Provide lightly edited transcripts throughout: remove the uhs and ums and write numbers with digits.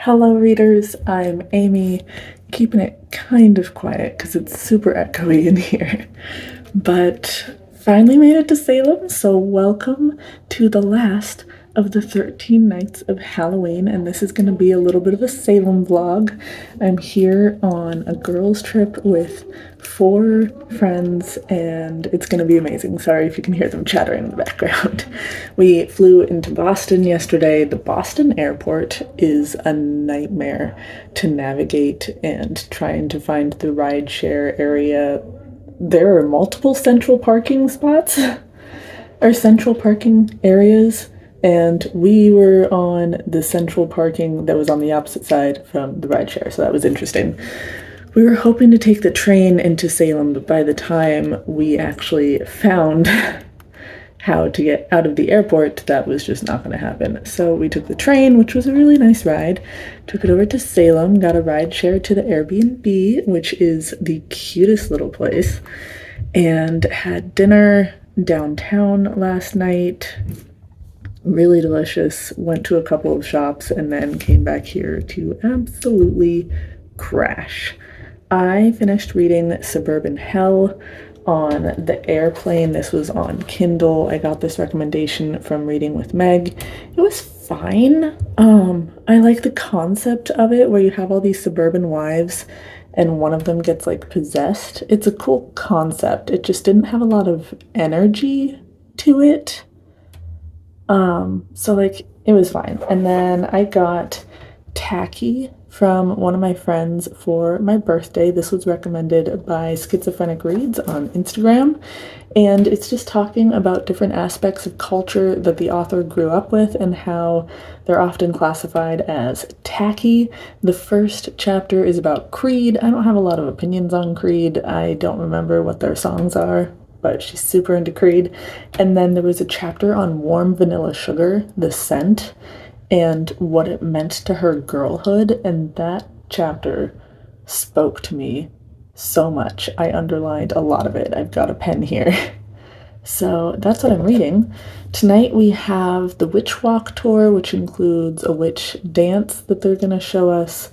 Hello readers, I'm Amy, keeping it kind of quiet because it's super echoey in here, but finally made it to Salem, so welcome to the last of the 13 nights of Halloween, and this is going to be a little bit of a Salem vlog. I'm here on a girls trip with 4 friends, and it's going to be amazing. Sorry if you can hear them chattering in the background. We flew into Boston yesterday. The Boston airport is a nightmare to navigate, and trying to find the rideshare area. There are multiple central parking spots, or central parking areas, and we were on the central parking that was on the opposite side from the rideshare, so that was interesting. We were hoping to take the train into Salem, but by the time we actually found how to get out of the airport, that was just not going to happen. So we took the train, which was a really nice ride, took it over to Salem, got a ride share to the Airbnb, which is the cutest little place, and had dinner downtown last night. Really delicious. Went to a couple of shops and then came back here to absolutely crash. I finished reading Suburban Hell on the airplane. This was on Kindle. I got this recommendation from Reading with Meg. It was fine. I like the concept of it where you have all these suburban wives and one of them gets like possessed. It's a cool concept. It just didn't have a lot of energy to it. So like it was fine. And then I got Tacky from one of my friends for my birthday. This was recommended by Schizophrenic Reads on Instagram, and it's just talking about different aspects of culture that the author grew up with and how they're often classified as tacky. The first chapter is about Creed. I don't have a lot of opinions on Creed. I don't remember what their songs are, but she's super into Creed. And then there was a chapter on Warm Vanilla Sugar, the scent, and what it meant to her girlhood, and that chapter spoke to me so much. I underlined a lot of it. I've got a pen here. So that's what I'm reading. Tonight we have the Witch Walk tour, which includes a witch dance that they're going to show us.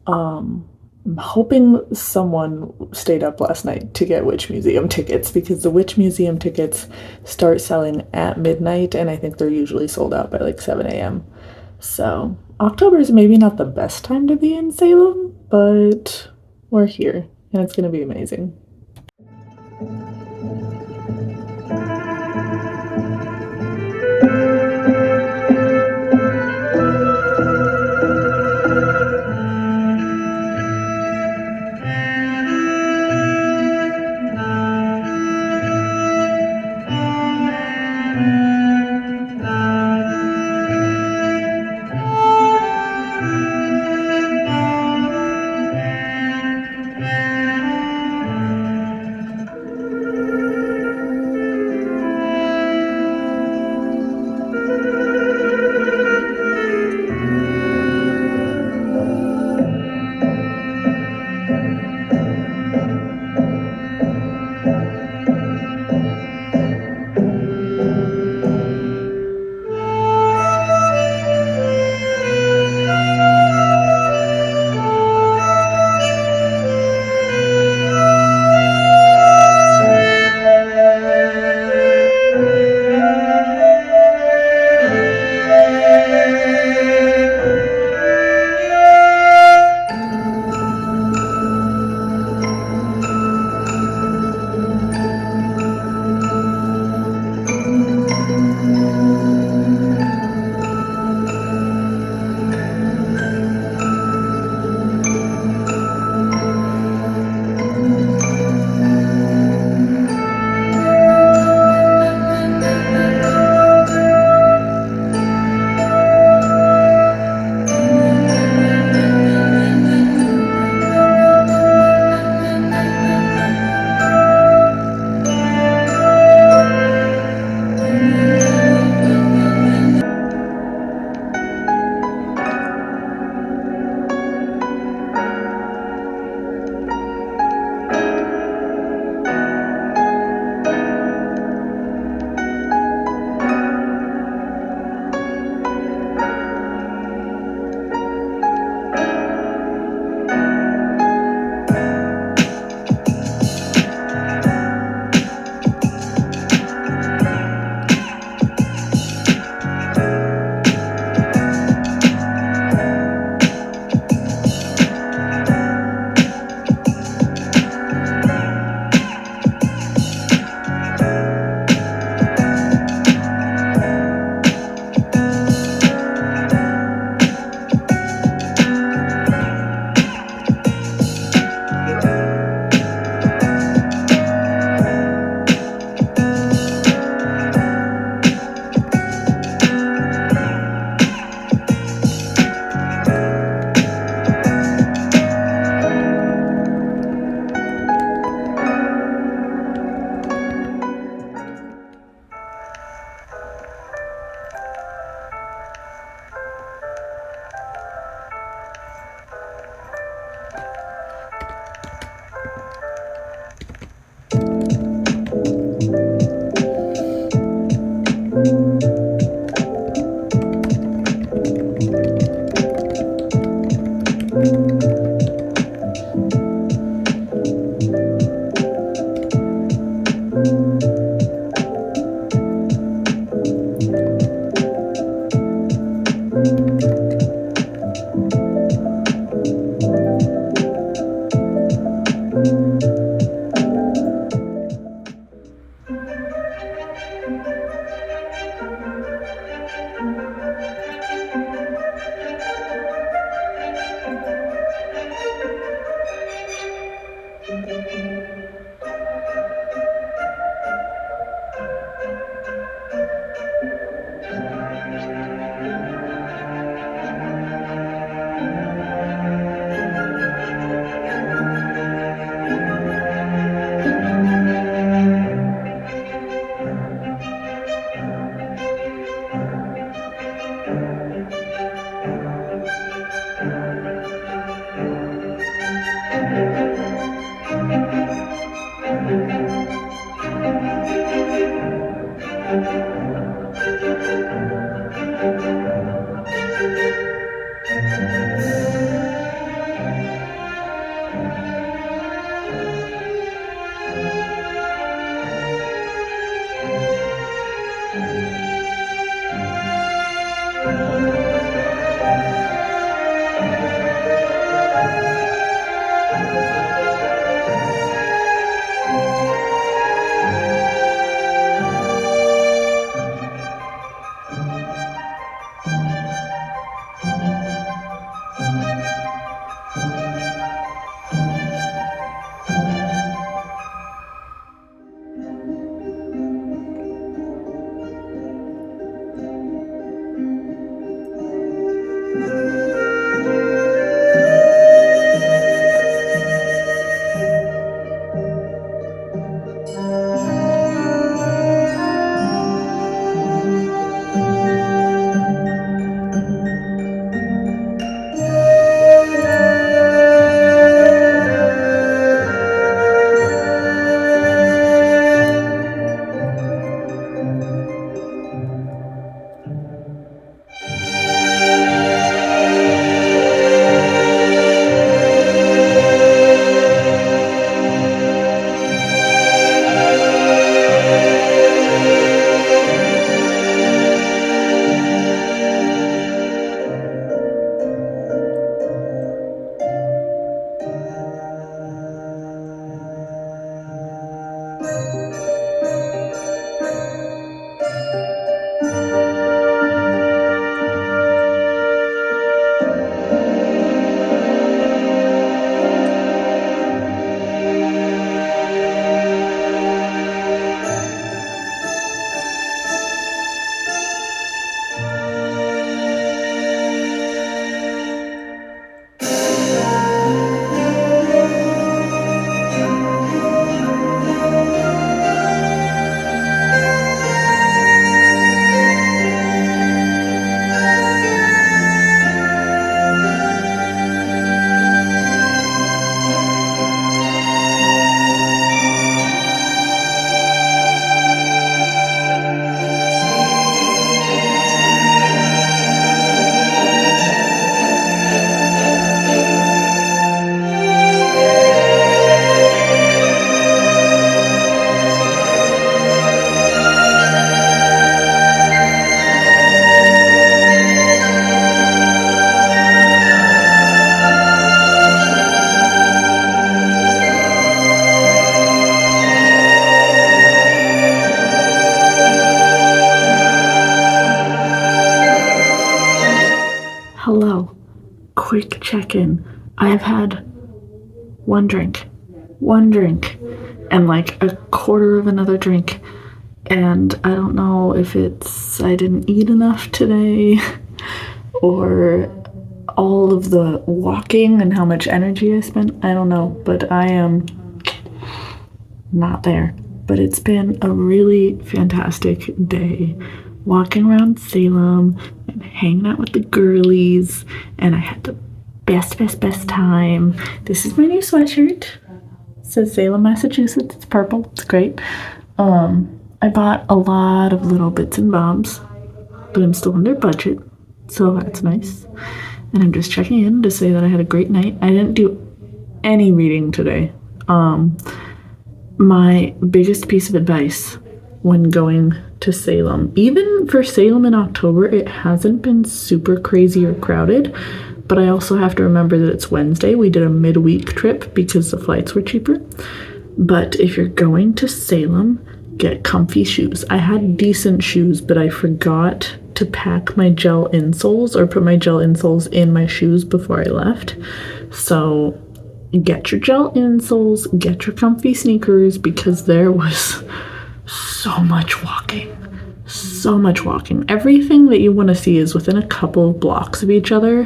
I'm hoping someone stayed up last night to get Witch Museum tickets, because the Witch Museum tickets start selling at midnight, and I think they're usually sold out by like 7 a.m. So October is maybe not the best time to be in Salem, but we're here, and it's going to be amazing. quick check-in. I have had one drink, and like a quarter of another drink. And I don't know if it's I didn't eat enough today or all of the walking and how much energy I spent. I don't know, but I am not there. But it's been a really fantastic day. Walking around Salem and hanging out with the girlies, and I had the best time. This is my new sweatshirt. It says Salem, Massachusetts. It's purple. It's great. I bought a lot of little bits and bobs, but I'm still under budget, so that's nice. And I'm just checking in to say that I had a great night. I didn't do any reading today. My biggest piece of advice when going to Salem, even for Salem in October, it hasn't been super crazy or crowded, but I also have to remember that it's Wednesday. We did a midweek trip because the flights were cheaper. But if you're going to Salem, get comfy shoes. I had decent shoes, but I forgot to pack my gel insoles or put my gel insoles in my shoes before I left. So get your gel insoles, get your comfy sneakers, because there was so much walking. Everything that you want to see is within a couple of blocks of each other.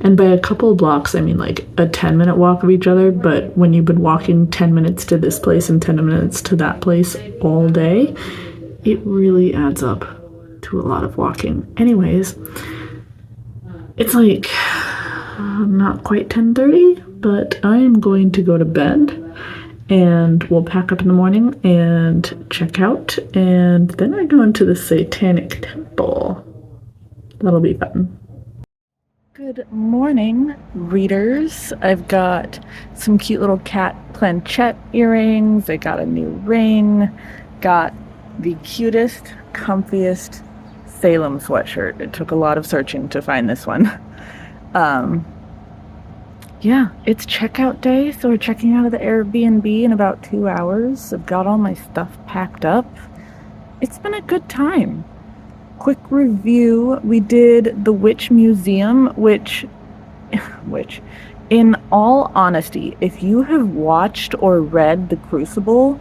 And by a couple of blocks, I mean like a 10-minute walk of each other. But when you've been walking 10 minutes to this place and 10 minutes to that place all day, it really adds up to a lot of walking. Anyways, it's like not quite 10:30, but I am going to go to bed. And we'll pack up in the morning and check out, and then we're going to the Satanic Temple. That'll be fun. Good morning, readers. I've got some cute little cat planchette earrings. I got a new ring. Got the cutest, comfiest Salem sweatshirt. It took a lot of searching to find this one. Yeah, it's checkout day, so we're checking out of the Airbnb in about 2 hours. I've got all my stuff packed up. It's been a good time. Quick review, we did the Witch Museum, which, in all honesty, if you have watched or read The Crucible,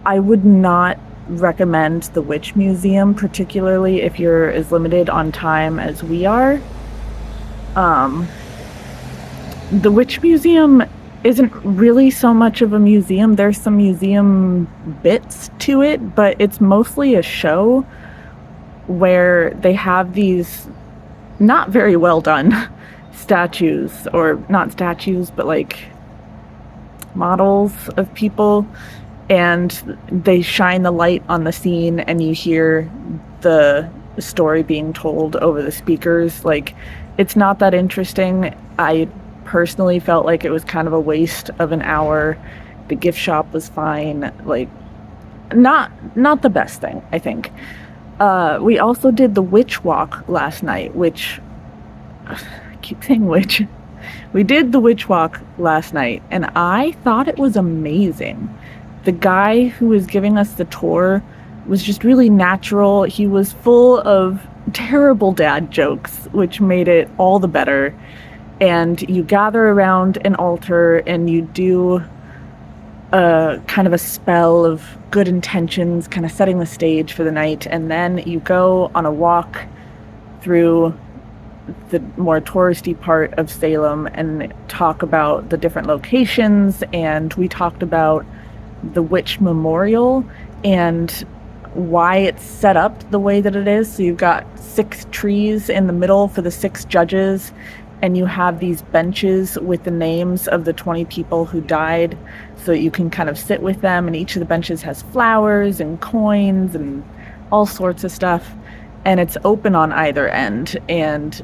I would not recommend the Witch Museum, particularly if you're as limited on time as we are. The Witch Museum isn't really so much of a museum. There's some museum bits to it, but it's mostly a show where they have these not very well done statues, or not statues, but like models of people, and they shine the light on the scene and you hear the story being told over the speakers. Like, it's not that interesting. I personally felt like it was kind of a waste of an hour. The gift shop was fine. Like, not the best thing, I think. We also did the witch walk last night, which I keep saying witch. We did the witch walk last night, and I thought it was amazing. The guy who was giving us the tour was just really natural. He was full of terrible dad jokes, which made it all the better. And you gather around an altar and you do a kind of a spell of good intentions, kind of setting the stage for the night. And then you go on a walk through the more touristy part of Salem and talk about the different locations. And we talked about the Witch Memorial and why it's set up the way that it is. So you've got 6 trees in the middle for the 6 judges. And you have these benches with the names of the 20 people who died, so you can kind of sit with them, and each of the benches has flowers and coins and all sorts of stuff, and it's open on either end. And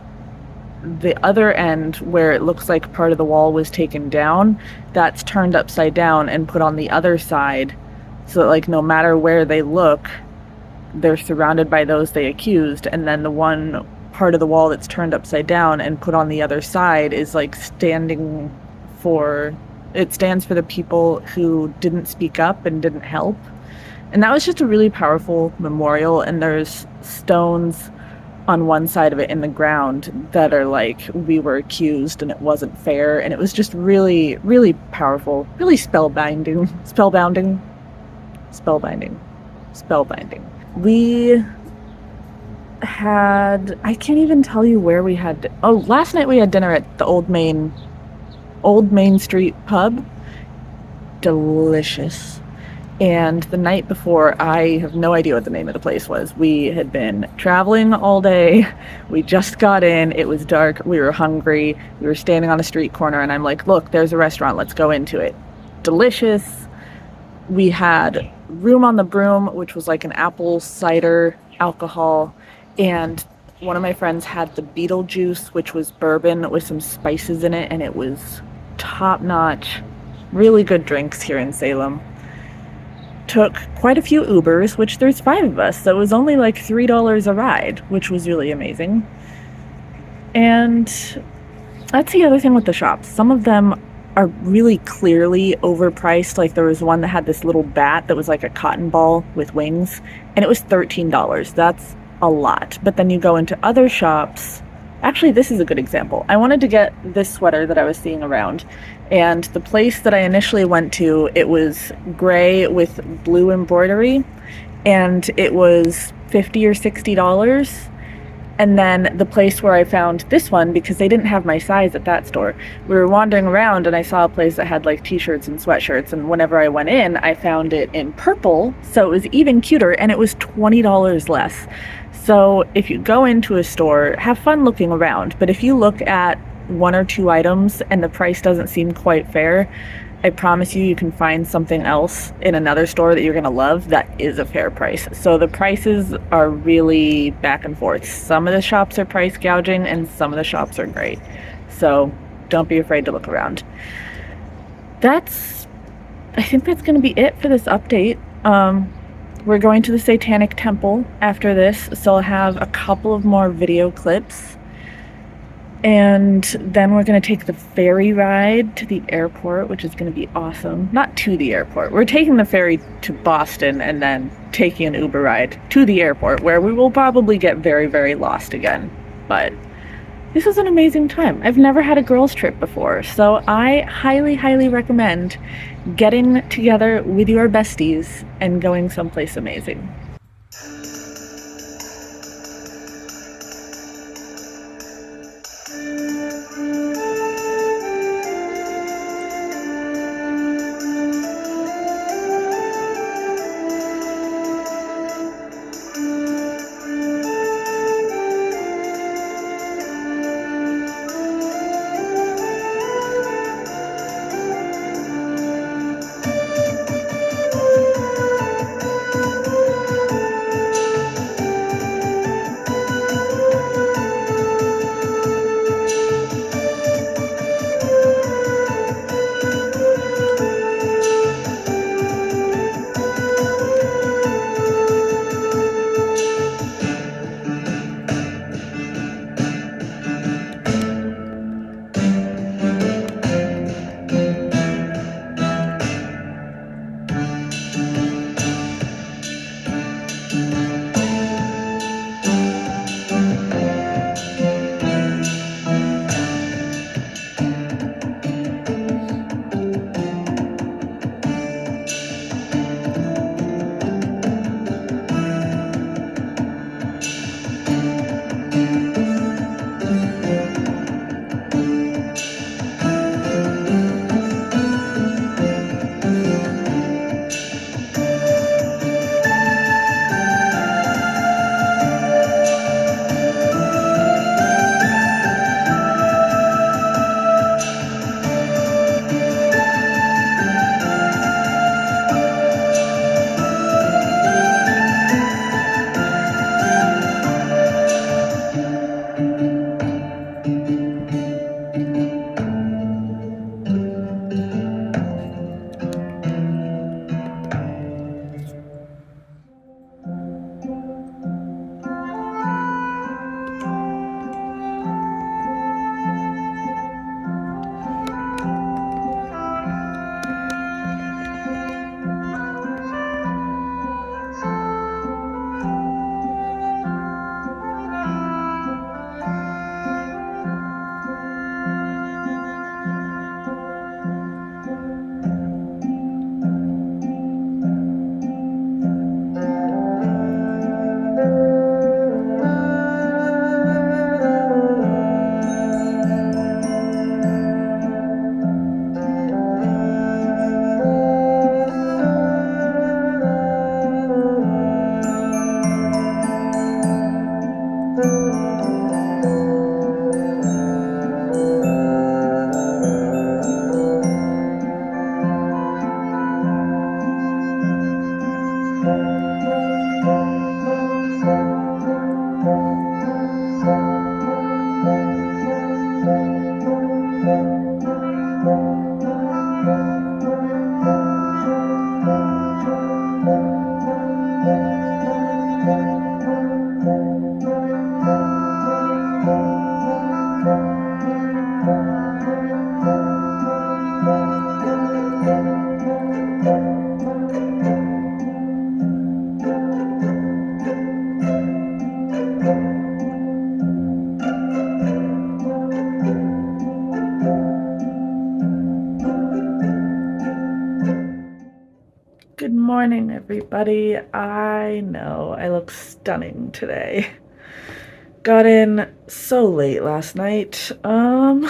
the other end, where it looks like part of the wall was taken down, that's turned upside down and put on the other side, so that, like, no matter where they look, they're surrounded by those they accused. And then the one part of the wall that's turned upside down and put on the other side is like stands for the people who didn't speak up and didn't help. And that was just a really powerful memorial. And there's stones on one side of it in the ground that are like, we were accused and it wasn't fair. And it was just really, really powerful, really spellbinding. We had, I can't even tell you where we had, last night we had dinner at the Old Main Street pub. Delicious. And the night before, I have no idea what the name of the place was. We had been traveling all day. We just got in. It was dark. We were hungry. We were standing on a street corner, and I'm like, look, there's a restaurant. Let's go into it. Delicious. We had Room on the Broom, which was like an apple cider alcohol. And one of my friends had the Beetlejuice, which was bourbon with some spices in it, and it was top-notch. Really good drinks here in Salem. Took quite a few Ubers, which there's 5 of us, so it was only like $3 a ride, which was really amazing. And that's the other thing with the shops. Some of them are really clearly overpriced. Like there was one that had this little bat that was like a cotton ball with wings, and it was $13. That's a lot. But then you go into other shops. Actually, this is a good example. I wanted to get this sweater that I was seeing around, and the place that I initially went to, it was gray with blue embroidery, and it was $50 or $60. And then the place where I found this one, because they didn't have my size at that store, we were wandering around and I saw a place that had like t-shirts and sweatshirts, and whenever I went in, I found it in purple, so it was even cuter, and it was $20 less. So if you go into a store, have fun looking around, but if you look at 1 or 2 items and the price doesn't seem quite fair, I promise you can find something else in another store that you're going to love that is a fair price. So the prices are really back and forth. Some of the shops are price gouging and some of the shops are great. So don't be afraid to look around. I think that's going to be it for this update. We're going to the Satanic Temple after this, so I'll have a couple of more video clips. And then we're going to take the ferry ride to the airport, which is going to be awesome. Not to the airport. We're taking the ferry to Boston and then taking an Uber ride to the airport, where we will probably get very, very lost again. But this was an amazing time. I've never had a girls' trip before, so I highly, highly recommend getting together with your besties and going someplace amazing. Good morning, everybody. I know I look stunning today. Got in so late last night. The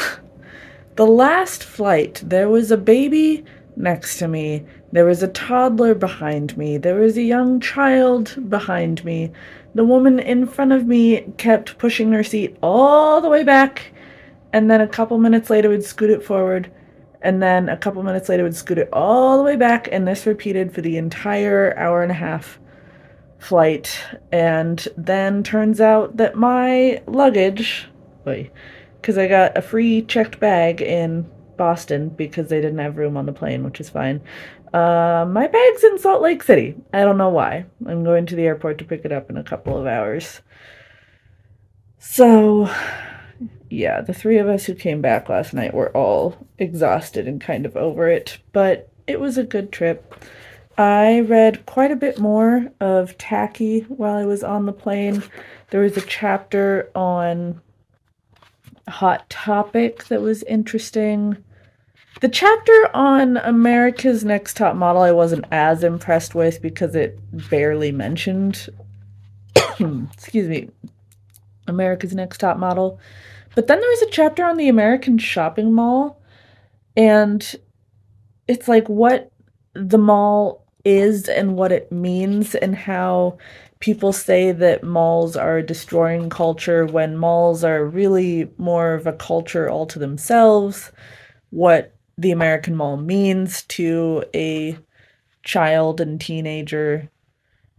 last flight, there was a baby next to me. There was a toddler behind me. There was a young child behind me. The woman in front of me kept pushing her seat all the way back, and then a couple minutes later would scoot it forward, and then a couple minutes later would scoot it all the way back, and this repeated for the entire hour and a half flight. And then turns out that my luggage, because I got a free checked bag in Boston because they didn't have room on the plane, which is fine. My bag's in Salt Lake City. I don't know why. I'm going to the airport to pick it up in a couple of hours. So, yeah, the three of us who came back last night were all exhausted and kind of over it, but it was a good trip. I read quite a bit more of Tacky while I was on the plane. There was a chapter on Hot Topic that was interesting. The chapter on America's Next Top Model I wasn't as impressed with because it barely mentioned, excuse me, America's Next Top Model. But then there was a chapter on the American shopping mall, and it's like what the mall is and what it means, and how people say that malls are destroying culture when malls are really more of a culture all to themselves, what the American mall means to a child and teenager.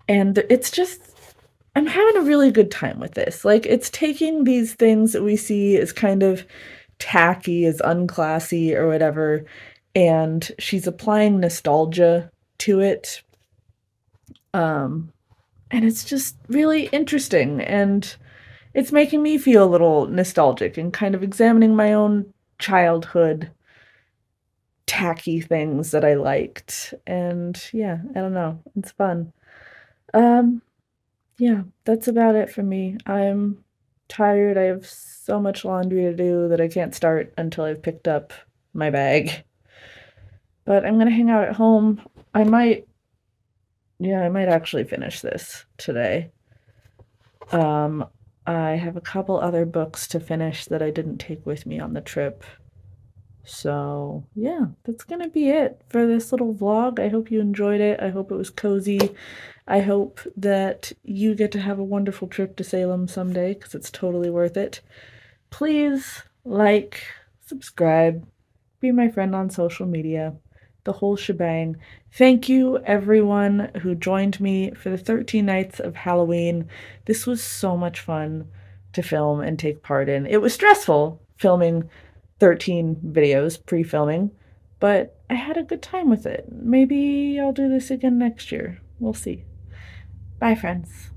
And it's just, I'm having a really good time with this. Like, it's taking these things that we see as kind of tacky, as unclassy or whatever, and she's applying nostalgia to it. And it's just really interesting, and it's making me feel a little nostalgic and kind of examining my own childhood tacky things that I liked. And yeah, I don't know. It's fun. Yeah, that's about it for me. I'm tired. I have so much laundry to do that I can't start until I've picked up my bag. But I'm gonna hang out at home. I might actually finish this today. I have a couple other books to finish that I didn't take with me on the trip. So, yeah, that's gonna be it for this little vlog. I hope you enjoyed it. I hope it was cozy. I hope that you get to have a wonderful trip to Salem someday, because it's totally worth it. Please like, subscribe, be my friend on social media, the whole shebang. Thank you, everyone who joined me for the 13 nights of Halloween. This was so much fun to film and take part in. It was stressful filming 13 videos, pre-filming, but I had a good time with it. Maybe I'll do this again next year. We'll see. Bye, friends.